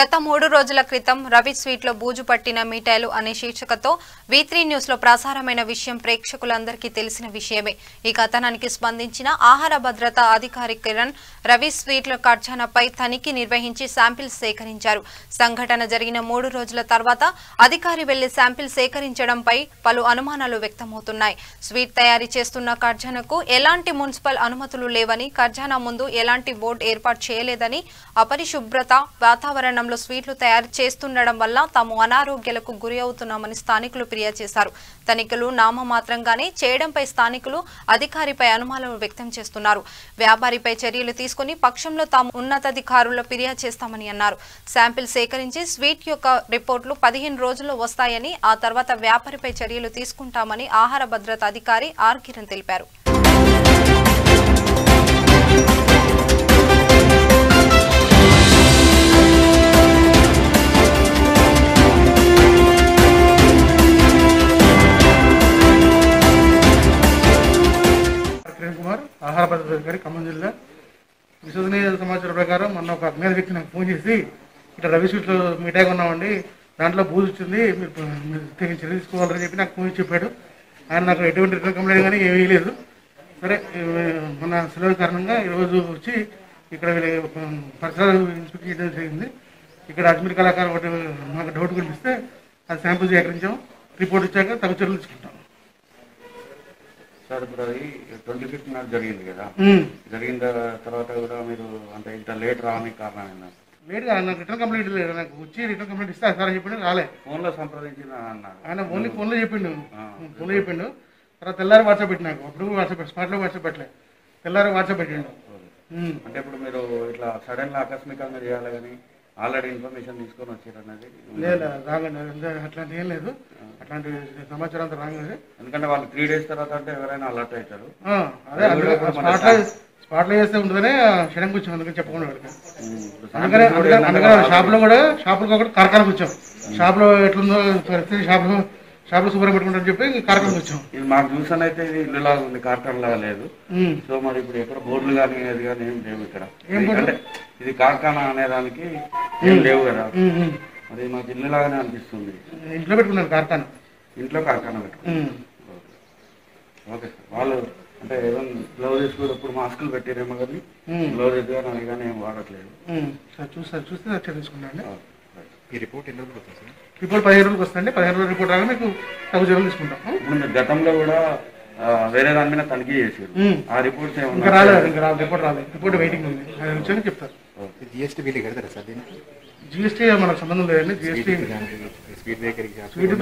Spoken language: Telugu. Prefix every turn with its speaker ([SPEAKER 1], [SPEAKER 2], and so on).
[SPEAKER 1] గత 3 రోజుల క్రితం రవి స్వీట్ లో బూజు పట్టిన మిఠాయిలు అనే శీర్షికతో V3 న్యూస్ లో ప్రసారమైన విషయం ప్రేక్షకులందరికీ తెలిసిన విషయమే. ఈ కథనానికి స్పందించిన ఆహార భద్రతా అధికారి కిరణ్ రవి స్వీట్ లో ఖర్చానాపై తనిఖీ నిర్వహించి శాంపిల్స్ సేకరించారు. సంఘటన జరిగిన 3 రోజుల తర్వాత అధికారి వెళ్లి శాంపిల్ సేకరించడంపై పలు అనుమానాలు వ్యక్తమవుతున్నాయి. స్వీట్ తయారీ చేస్తున్న ఖర్చానాకు ఎలాంటి మున్సిపల్ అనుమతులు లేవని, ఖర్చానా ముందు ఎలాంటి బోర్డు ఏర్పాటు చేయలేదని, అపరిశుభ్రత వాతావరణంలో స్వీట్లు తయారు చేస్తుండడం వల్ల తాము అనారోగ్యాలకు గురి అవుతున్నామని స్థానికులు ఫిర్యాదు చేశారు. తనిఖీలు నామమాత్రంగానే చేయడంపై స్థానికులు అధికారిపై అనుమానాలు వ్యక్తం చేస్తున్నారు. వ్యాపారిపై చర్యలు తీసుకుని పక్షంలో తాము ఉన్నతాధికారుల ఫిర్యాదు చేస్తామని అన్నారు. శాంపిల్ సేకరించి స్వీట్ యొక్క రిపోర్టులు 15 రోజుల్లో వస్తాయని, ఆ తర్వాత వ్యాపారిపై చర్యలు తీసుకుంటామని ఆహార భద్రతా అధికారి ఆర్ కిరణ్ తెలిపారు.
[SPEAKER 2] ఆహార భద్రతా అధికారి ఖమ్మం జిల్లా. విశ్వసనీయ సమాచారం ప్రకారం మొన్న ఒక అజ్ఞాత వ్యక్తి నాకు ఫోన్ చేసి ఇట్లా రవి స్వీట్లో మిఠాయి కొన్నామండి, దాంట్లో బూజు వచ్చింది, మీరు చర్య తీసుకోవాలని చెప్పి నాకు ఫోన్ చెప్పాడు. ఆయన నాకు ఎటువంటి రిటర్న్ కంప్లైంట్ కానీ ఏమీ లేదు. సరే, మన సెలవు కారణంగా ఈరోజు వచ్చి ఇక్కడ పరిసరాలు ఇన్స్పెక్ట్ చేయడం జరిగింది. ఇక్కడ అజ్మీర్ కళాకారు ఒకటి మాకు డౌట్ కనిపిస్తే అది శాంపుల్ సేకరించాం. రిపోర్ట్ ఇచ్చాక తగు చర్యలు తీసుకుంటాం.
[SPEAKER 3] సార్, ఇప్పుడు అది 25th నాడు జరిగింది కదా, జరిగిన తర్వాత కూడా మీరు అంటే ఇంత లేట్ రావడానికి కారణం ఏంటంటే?
[SPEAKER 2] లేట్గా నాకు రిటర్న్ కంప్లైంట్ లేదు. నాకు వచ్చి రిటర్న్ కంప్లైంట్ ఇస్తే సార్ అని చెప్పిండు, రాలే.
[SPEAKER 3] ఫోన్లో సంప్రదించిన అన్నారు
[SPEAKER 2] ఆయన. ఓన్లీ ఫోన్లో చెప్పిండు. తర్వాత తెల్లారి వాట్సాప్ పెట్టి, నాకు అప్పుడు వాట్సాప్ స్పాట్లో వాట్సాప్ పెట్టలేదు, తెల్లారి వాట్సాప్ పెట్టిండు.
[SPEAKER 3] అంటే ఇప్పుడు మీరు ఇట్లా సడన్గా ఆకస్మికంగా చేయాలి కానీ ఆల్రెడీ ఇన్ఫర్మేషన్ తీసుకొని వచ్చారు అనేది
[SPEAKER 2] లేదు, రాగండి. అట్లాంటి ఏం లేదు, అట్లాంటి సమాచారం అంతా రాగండి.
[SPEAKER 3] ఎందుకంటే వాళ్ళు 3 days తర్వాత అంటే ఎవరైనా అలర్ట్ అవుతారు.
[SPEAKER 2] అదే స్పాట్లో చేస్తే ఉంటుందనే క్షణంకి వచ్చాం, అందుకని చెప్పకుండా అందుకనే షాపులో ఒకటి కార్ఖానకు వచ్చాం. షాప్లో ఎట్లుందో పరిస్థితి, షాప్లో శుభ్రం పెట్టుకుంటారని చెప్పి కార్ఖానకు వచ్చాం.
[SPEAKER 3] ఇది మాకు చూసాను అయితే ఇది ఇల్లు లాగా ఉంది, కార్ఖాన లాగా లేదు. సో మరి ఇప్పుడు ఎక్కడ బోర్డులు కానీ అది కానీ ఏం లేవు ఇక్కడ. అంటే ఇది కార్ఖానా అనేదానికి ఏం లేవు కదా, అది మాకు ఇల్లు లాగానే అనిపిస్తుంది.
[SPEAKER 2] ఇంట్లో పెట్టుకున్నారు కార్ఖానా,
[SPEAKER 3] ఇంట్లో కార్ఖానా పెట్టుకున్నారు. ఓకే సార్, వాళ్ళు అంటే ఏదైనా గ్లౌజెస్ కూడా ఇప్పుడు మాస్కులు పెట్టారేమో కానీ గ్లౌజెస్ కానీ అవి కానీ ఏం వాడట్లేదు.
[SPEAKER 2] సార్ చూస్తే చర్య తీసుకుంటాండి.
[SPEAKER 3] ఈ రిపోర్ట్ ఎన్ని రోజులు వస్తుంది సార్?
[SPEAKER 2] రిపోర్ట్ 15 రోజులకు వస్తుంది. 15 రోజుల రిపోర్ట్ రాగా మీకు తగు చర్యలు తీసుకుంటాం.
[SPEAKER 3] ఇప్పుడు మీరు గతంలో కూడా వేరే దాని మీద తనిఖీ చేశారు, ఆ రిపోర్ట్స్
[SPEAKER 2] ఇంకా రాలేదు. రిపోర్ట్ రాలేదు, రిపోర్ట్ వెయిటింగ్ ఉంది. అది వచ్చాక చెప్తారు.
[SPEAKER 3] జిఎస్టీ బిల్లు కడతారా సార్? దీనికి
[SPEAKER 2] జిఎస్టీ మనకు సంబంధం లేదండి. GST
[SPEAKER 3] sweet